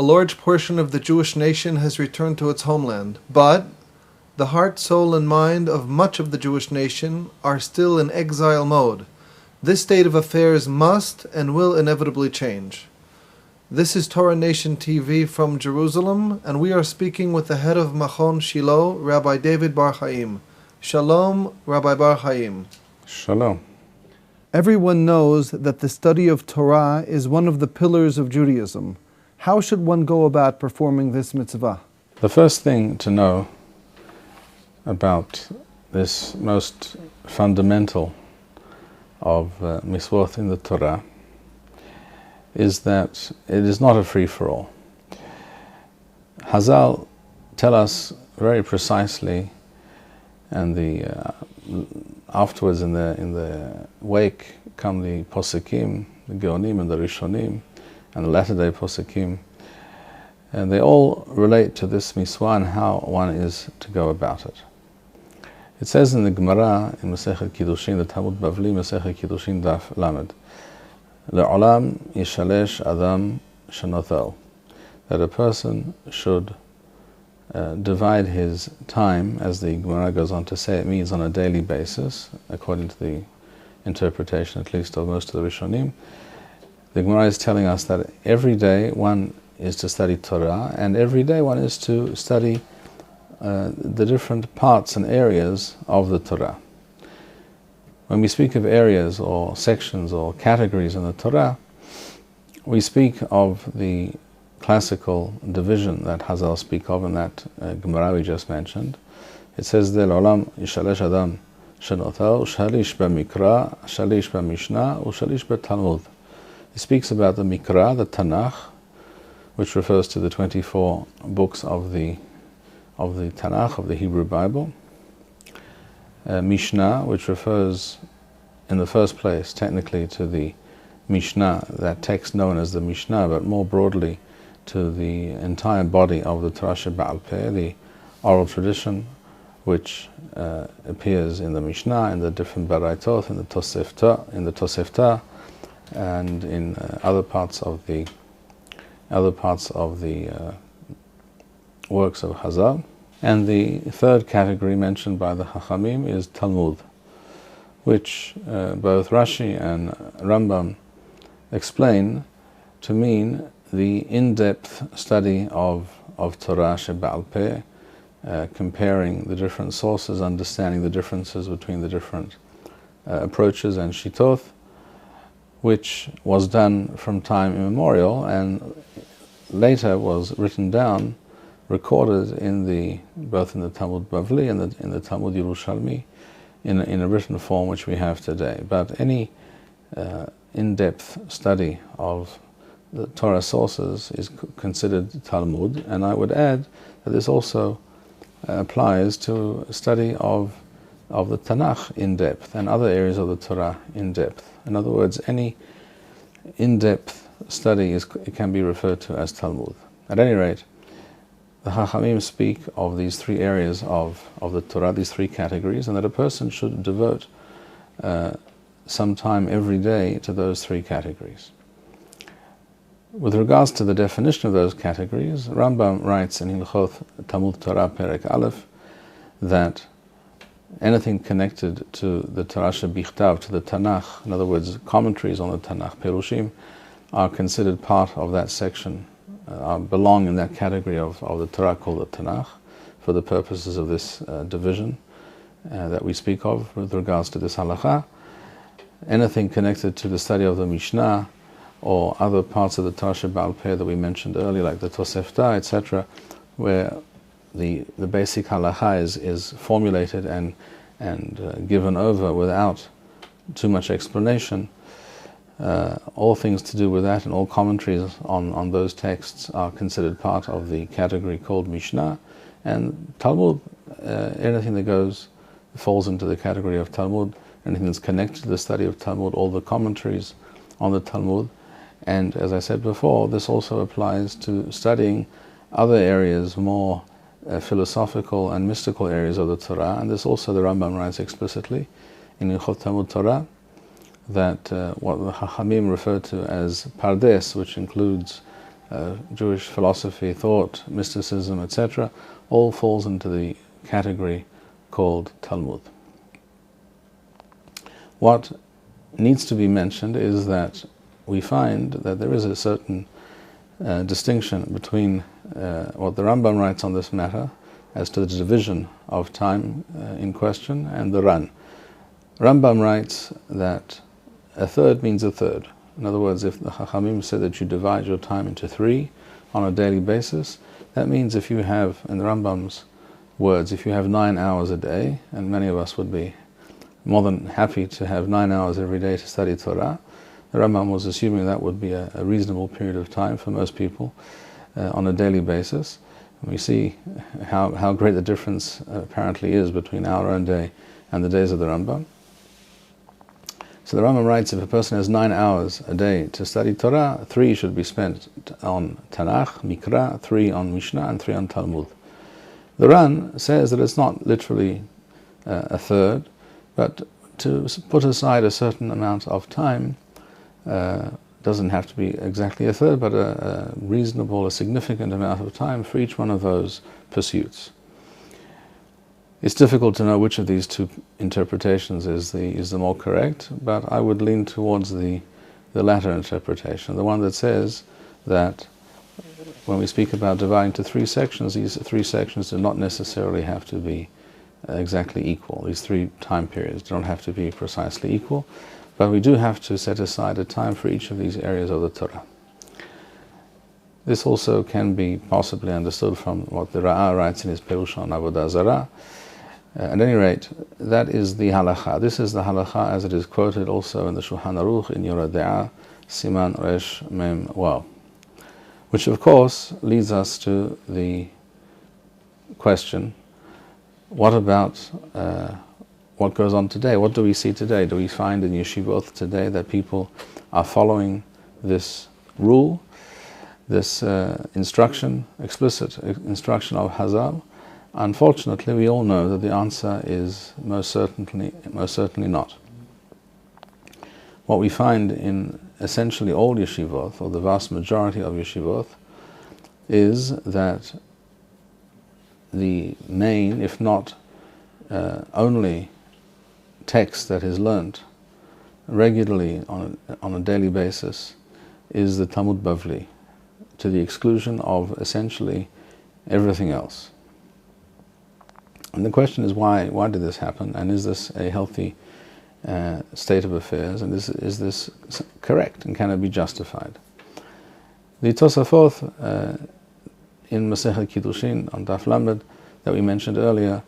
A large portion of the Jewish nation has returned to its homeland, but the heart, soul, and mind of much of the Jewish nation are still in exile mode. This state of affairs must and will inevitably change. This is Torah Nation TV from Jerusalem, and we are speaking with the head of Machon, Shilo, Rabbi David Bar-Hayim. Shalom, Rabbi Bar-Hayim. Shalom. Everyone knows that the study of Torah is one of the pillars of Judaism. How should one go about performing this mitzvah? The first thing to know about this most fundamental of mitzvot in the Torah is that it is not a free-for-all. Hazal tell us very precisely, and afterwards in the wake come the Posekim, the Geonim and the Rishonim, and the latter-day Posekim, and they all relate to this mitzvah and how one is to go about it. It says in the Gemara, in Masechet Kiddushin, the Talmud Bavli, Masechet Kiddushin Daf Lamed, Le'olam yishalesh adam shenothel, that a person should divide his time, as the Gemara goes on to say, it means on a daily basis, according to the interpretation at least of most of the Rishonim. The Gemara is telling us that every day one is to study Torah, and every day one is to study the different parts and areas of the Torah. When we speak of areas or sections or categories in the Torah, we speak of the classical division that Hazal speak of in that Gemara we just mentioned. It says there, Olam yishalesh adam shenothel, shalish b'mikra, shalish b'mishnah, u'shalish b'talmud. It speaks about the Mikra, the Tanakh, which refers to the 24 books of the Tanakh, of the Hebrew Bible. Mishnah, which refers in the first place technically to the Mishnah, that text known as the Mishnah, but more broadly to the entire body of the Torah She'Ba'al Peh, the oral tradition which appears in the Mishnah, in the different Baraitoth, in the Tosefta, and in other parts of the works of Hazal. And the third category mentioned by the Chachamim is Talmud, which both Rashi and Rambam explain to mean the in-depth study of Torah She'Ba'al Peh, comparing the different sources, understanding the differences between the different approaches and shitoth, which was done from time immemorial and later was written down, recorded both in the Talmud Bavli and in the Talmud Yerushalmi in a written form which we have today. But any in-depth study of the Torah sources is considered Talmud, and I would add that this also applies to study of the Tanakh in depth and other areas of the Torah in depth. In other words, any in-depth study it can be referred to as Talmud. At any rate, the Chachamim speak of these three areas of the Torah, these three categories, and that a person should devote some time every day to those three categories. With regards to the definition of those categories, Rambam writes in Hilchot Talmud Torah Perek Aleph that anything connected to the Torah Shebichtav, to the Tanakh, in other words, commentaries on the Tanakh, Perushim, are considered part of that section, belong in that category of the Torah called the Tanakh, for the purposes of this division that we speak of with regards to this halakha. Anything connected to the study of the Mishnah or other parts of the Torah She'Ba'al Peh that we mentioned earlier, like the Tosefta, etc., where the basic halakha is formulated and given over without too much explanation. All things to do with that and all commentaries on those texts are considered part of the category called Mishnah, and Talmud, anything that falls into the category of Talmud, anything that's connected to the study of Talmud, all the commentaries on the Talmud. And as I said before, this also applies to studying other areas, more philosophical and mystical areas of the Torah, and this also the Rambam writes explicitly in Hilchot Talmud Torah, that what the Chachamim refer to as Pardes, which includes Jewish philosophy, thought, mysticism, etc., all falls into the category called Talmud. What needs to be mentioned is that we find that there is a certain distinction between what the Rambam writes on this matter as to the division of time in question and the Ran. Rambam writes that a third means a third. In other words, if the Chachamim said that you divide your time into 3 on a daily basis, that means if you have, in the Rambam's words, if you have 9 hours a day, and many of us would be more than happy to have 9 hours every day to study Torah, the Rambam was assuming that would be a reasonable period of time for most people on a daily basis. And we see how great the difference apparently is between our own day and the days of the Rambam. So the Rambam writes, if a person has 9 hours a day to study Torah, 3 should be spent on Tanakh, Mikra, 3 on Mishnah, and 3 on Talmud. The Ran says that it's not literally a third, but to put aside a certain amount of time, doesn't have to be exactly a third, but a reasonable, a significant amount of time for each one of those pursuits. It's difficult to know which of these two interpretations is the more correct, but I would lean towards the latter interpretation, the one that says that when we speak about dividing into 3 sections, these 3 sections do not necessarily have to be exactly equal. These 3 time periods don't have to be precisely equal, but we do have to set aside a time for each of these areas of the Torah. This also can be possibly understood from what the Ra'ah writes in his Perush on Avodah Zarah. At any rate, that is the halakha. This is the halakha as it is quoted also in the Shulchan Aruch in Yoreh De'ah, Siman Resh Mem Waw. Which of course leads us to the question, what about what goes on today? What do we see today? Do we find in yeshivot today that people are following this rule, this instruction, explicit instruction of Hazal? Unfortunately, we all know that the answer is most certainly not. What we find in essentially all yeshivot, or the vast majority of yeshivot, is that the main, if not only, text that is learnt regularly on a daily basis is the Talmud Bavli, to the exclusion of essentially everything else. And the question is, why did this happen, and is this a healthy state of affairs, and is this correct, and can it be justified? The Tosafot in Masechet Kiddushin on Daf Lamed that we mentioned earlier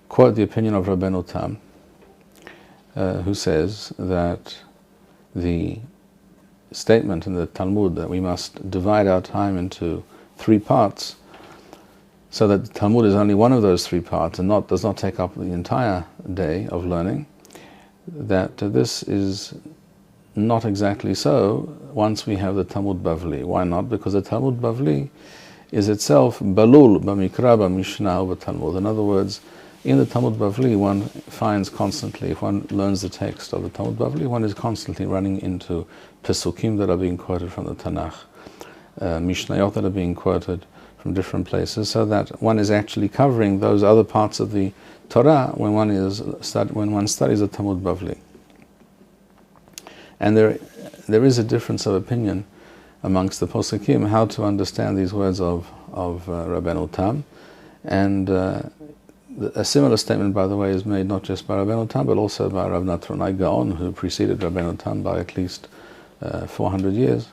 quote the opinion of Rabbeinu Tam, who says that the statement in the Talmud that we must divide our time into 3 parts, so that the Talmud is only one of those 3 parts and does not take up the entire day of learning, that this is not exactly so once we have the Talmud Bavli. Why not? Because the Talmud Bavli is itself balul b'mikra b'mishnah b'talmud. In other words, in the Talmud Bavli one finds constantly, if one learns the text of the Talmud Bavli, one is constantly running into pesukim that are being quoted from the Tanakh, mishnayot that are being quoted from different places, so that one is actually covering those other parts of the Torah when one studies the Talmud Bavli. And there is a difference of opinion amongst the Posukim how to understand these words of Rabbeinu Tam, and a similar statement, by the way, is made not just by Rabbeinu Tam but also by Rav Natronai Gaon, who preceded Rabbeinu Tam by at least 400 years.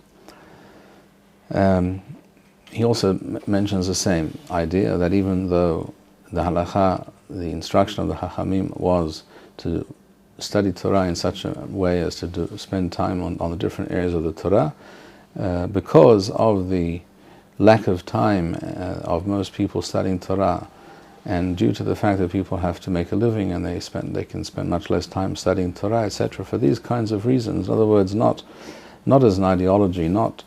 He also mentions the same idea, that even though the halakha, the instruction of the Chachamim, was to study Torah in such a way as to spend time on the different areas of the Torah, because of the lack of time of most people studying Torah, and due to the fact that people have to make a living and they can spend much less time studying Torah, etc., for these kinds of reasons, in other words, not as an ideology, not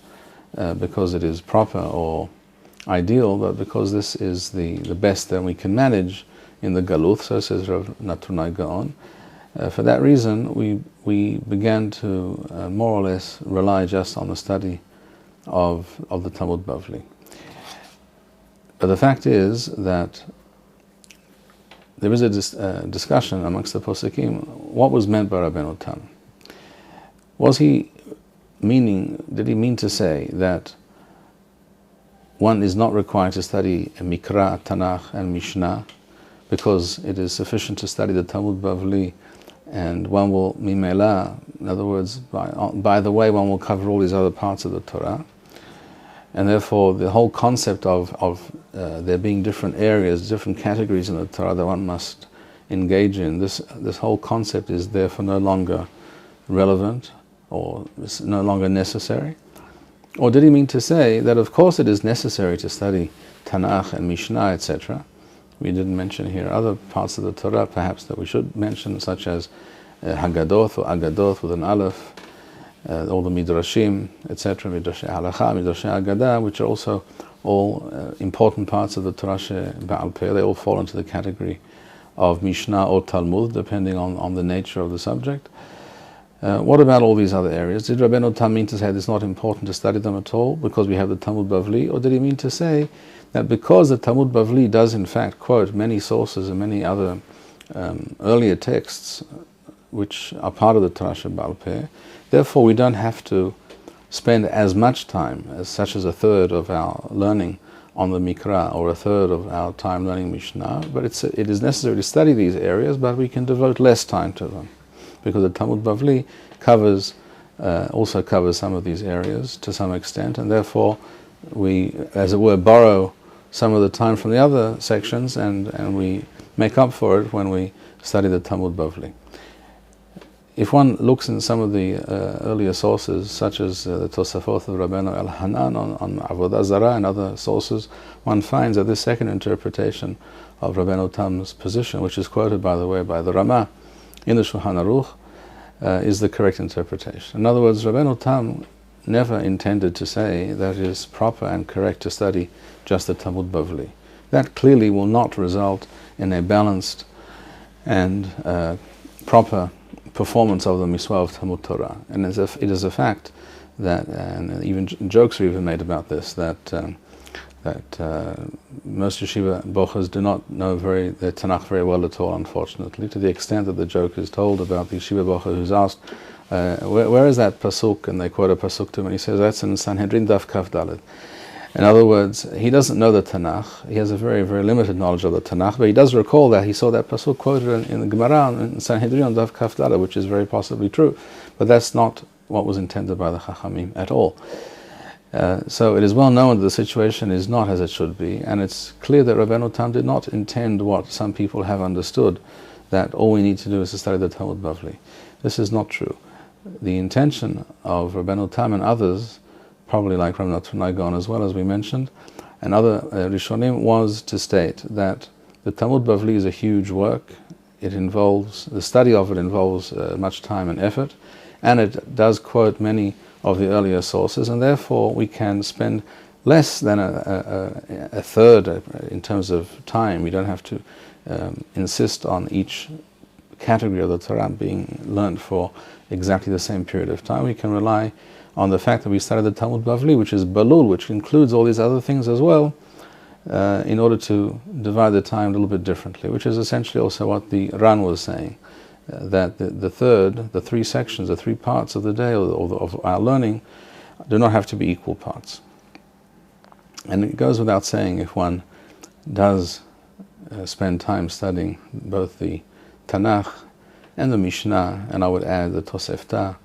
because it is proper or ideal, but because this is the best that we can manage in the Galuth, so says Rav Natronai Gaon. For that reason, we began to more or less rely just on the study of the Talmud Bavli. But the fact is that there is a discussion amongst the Poskim, what was meant by Rabbeinu Tam? Did he mean to say that one is not required to study Mikra, Tanakh and Mishnah because it is sufficient to study the Talmud Bavli, and one will mimela, in other words, by the way, one will cover all these other parts of the Torah, and therefore the whole concept of there being different areas, different categories in the Torah that one must engage in, this whole concept is therefore no longer relevant or it's no longer necessary? Or did he mean to say that of course it is necessary to study Tanakh and Mishnah, etc.? We didn't mention here other parts of the Torah perhaps that we should mention, such as Haggadoth or Agadoth with an Aleph, all the Midrashim, etc., Midrashei Halacha, Midrashei Agadah, which are also all important parts of the Torah Ba'al Peh. They all fall into the category of Mishnah or Talmud, depending on the nature of the subject. What about all these other areas? Did Rabbeinu Tam mean to say it's not important to study them at all because we have the Talmud Bavli? Or did he mean to say that because the Talmud Bavli does in fact quote many sources and many other earlier texts which are part of the Torah Ba'al Peh, therefore we don't have to spend as much time, such as a third of our learning on the Mikra or a third of our time learning Mishnah, but it is necessary to study these areas, but we can devote less time to them, because the Talmud Bavli also covers some of these areas to some extent, and therefore we, as it were, borrow some of the time from the other sections and we make up for it when we study the Talmud Bavli. If one looks in some of the earlier sources, such as the Tosafot of Rabbeinu El-Hanan on Avodah Zarah and other sources, one finds that this second interpretation of Rabbeinu Tam's position, which is quoted, by the way, by the Ramah in the Shulchan Aruch, is the correct interpretation. In other words, Rabbeinu Tam never intended to say that it is proper and correct to study just the Talmud Bavli. That clearly will not result in a balanced and proper performance of the Mitzvah of Talmud Torah. And it is a fact that, and even jokes are even made about this, that most yeshiva bochas do not know their Tanakh very well at all, unfortunately, to the extent that the joke is told about the yeshiva bocha who's asked, where is that pasuk? And they quote a pasuk to him, and he says, that's in Sanhedrin Daf Kaf Dalet. In other words, he doesn't know the Tanakh. He has a very, very limited knowledge of the Tanakh, but he does recall that he saw that pasuk quoted in the Gemara in Sanhedrin Daf Kaf Dalet, which is very possibly true. But that's not what was intended by the Chachamim at all. So it is well known that the situation is not as it should be, and it's clear that Rabbeinu Tam did not intend what some people have understood, that all we need to do is to study the Talmud Bavli. This is not true. The intention of Rabbeinu Tam and others, probably like Rabbi Natan as well, as we mentioned, and other Rishonim, was to state that the Talmud Bavli is a huge work. The study of it involves much time and effort, and it does quote many of the earlier sources, and therefore we can spend less than a third in terms of time. We don't have to insist on each category of the Torah being learned for exactly the same period of time. We can rely on the fact that we study the Talmud Bavli, which is Balul, which includes all these other things as well, in order to divide the time a little bit differently, which is essentially also what the Ran was saying, that the three sections, the three parts of the day of our learning do not have to be equal parts. And it goes without saying, if one does spend time studying both the Tanakh and the Mishnah, and I would add the Tosefta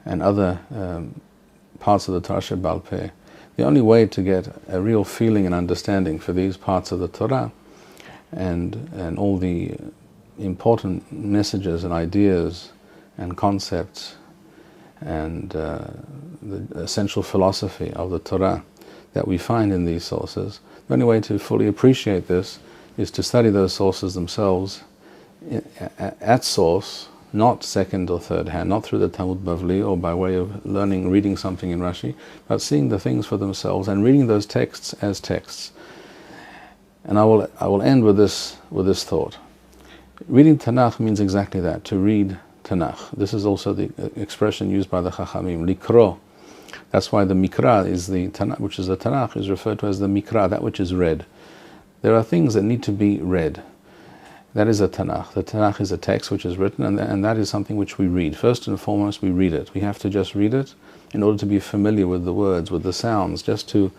and other parts of the Torah Ba'al Peh, the only way to get a real feeling and understanding for these parts of the Torah and all the important messages and ideas and concepts and the essential philosophy of the Torah that we find in these sources, the only way to fully appreciate this is to study those sources themselves at source, not second or third hand, not through the Talmud Bavli or by way of reading something in Rashi, but seeing the things for themselves and reading those texts as texts. And I will end with this thought. Reading Tanakh means exactly that, to read Tanakh. This is also the expression used by the Chachamim, likro. That's why the Mikra is the Tanakh, which is the Tanakh, is referred to as the Mikra, that which is read. There are things that need to be read. That is a Tanakh. The Tanakh is a text which is written, and that is something which we read. First and foremost, we read it. We have to just read it in order to be familiar with the words, with the sounds, just to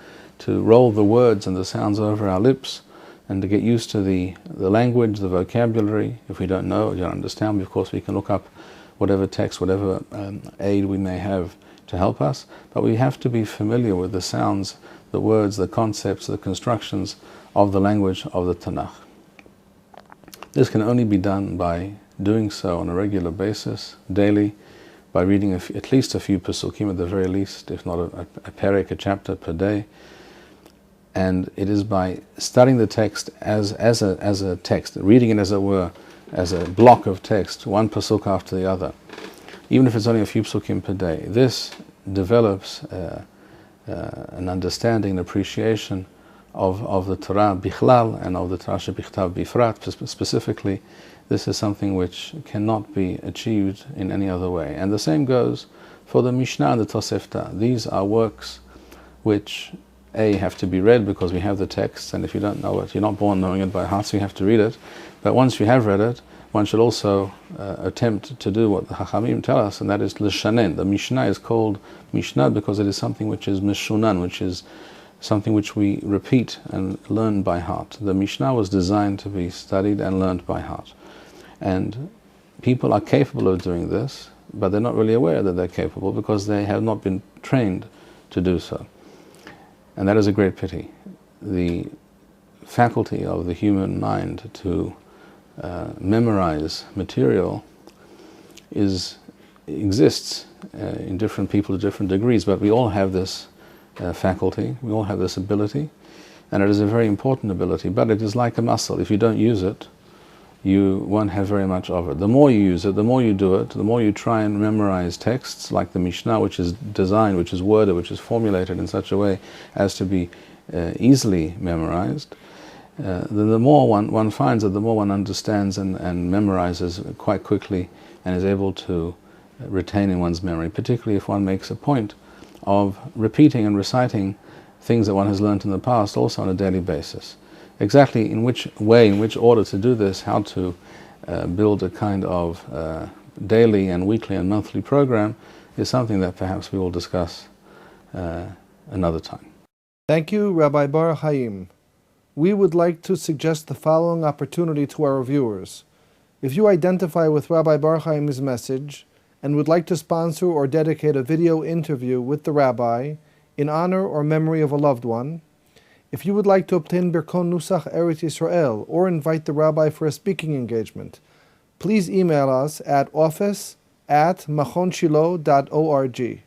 roll the words and the sounds over our lips, and to get used to the language, the vocabulary. If we don't know, you don't understand, of course we can look up whatever text, whatever aid we may have to help us. But we have to be familiar with the sounds, the words, the concepts, the constructions of the language of the Tanakh. This can only be done by doing so on a regular basis, daily, by reading at least a few Pesukim at the very least, if not a perek, a chapter per day. And it is by studying the text as a text, reading it as it were, as a block of text, one Pasuk after the other, even if it's only a few Pesukim per day. This develops an understanding, an appreciation of the Torah bichlal and of the Torah shebichtav bifrat. Specifically, this is something which cannot be achieved in any other way. And the same goes for the Mishnah and the Tosefta. These are works which have to be read because we have the text, and if you don't know it, you're not born knowing it by heart, so you have to read it. But once you have read it, one should also attempt to do what the Chachamim tell us, and that is l'shanen. The Mishnah is called Mishnah because it is something which is mishunan, which is something which we repeat and learn by heart. The Mishnah was designed to be studied and learned by heart. And people are capable of doing this, but they're not really aware that they're capable because they have not been trained to do so. And that is a great pity. The faculty of the human mind to memorize material exists in different people to different degrees, but we all have this faculty, we all have this ability, and it is a very important ability, but it is like a muscle. If you don't use it, you won't have very much of it. The more you use it, the more you do it, the more you try and memorize texts like the Mishnah, which is designed, which is worded, which is formulated in such a way as to be easily memorized, then the more one finds that the more one understands and memorizes quite quickly and is able to retain in one's memory, particularly if one makes a point of repeating and reciting things that one has learned in the past also on a daily basis. Exactly in which way, in which order to do this, how to build a kind of daily and weekly and monthly program is something that perhaps we will discuss another time. Thank you, Rabbi Bar-Hayim. We would like to suggest the following opportunity to our viewers. If you identify with Rabbi Bar-Hayim's message and would like to sponsor or dedicate a video interview with the Rabbi in honor or memory of a loved one, if you would like to obtain Birkon Nusach Eretz Yisrael or invite the Rabbi for a speaking engagement, please email us at office@machonshilo.org.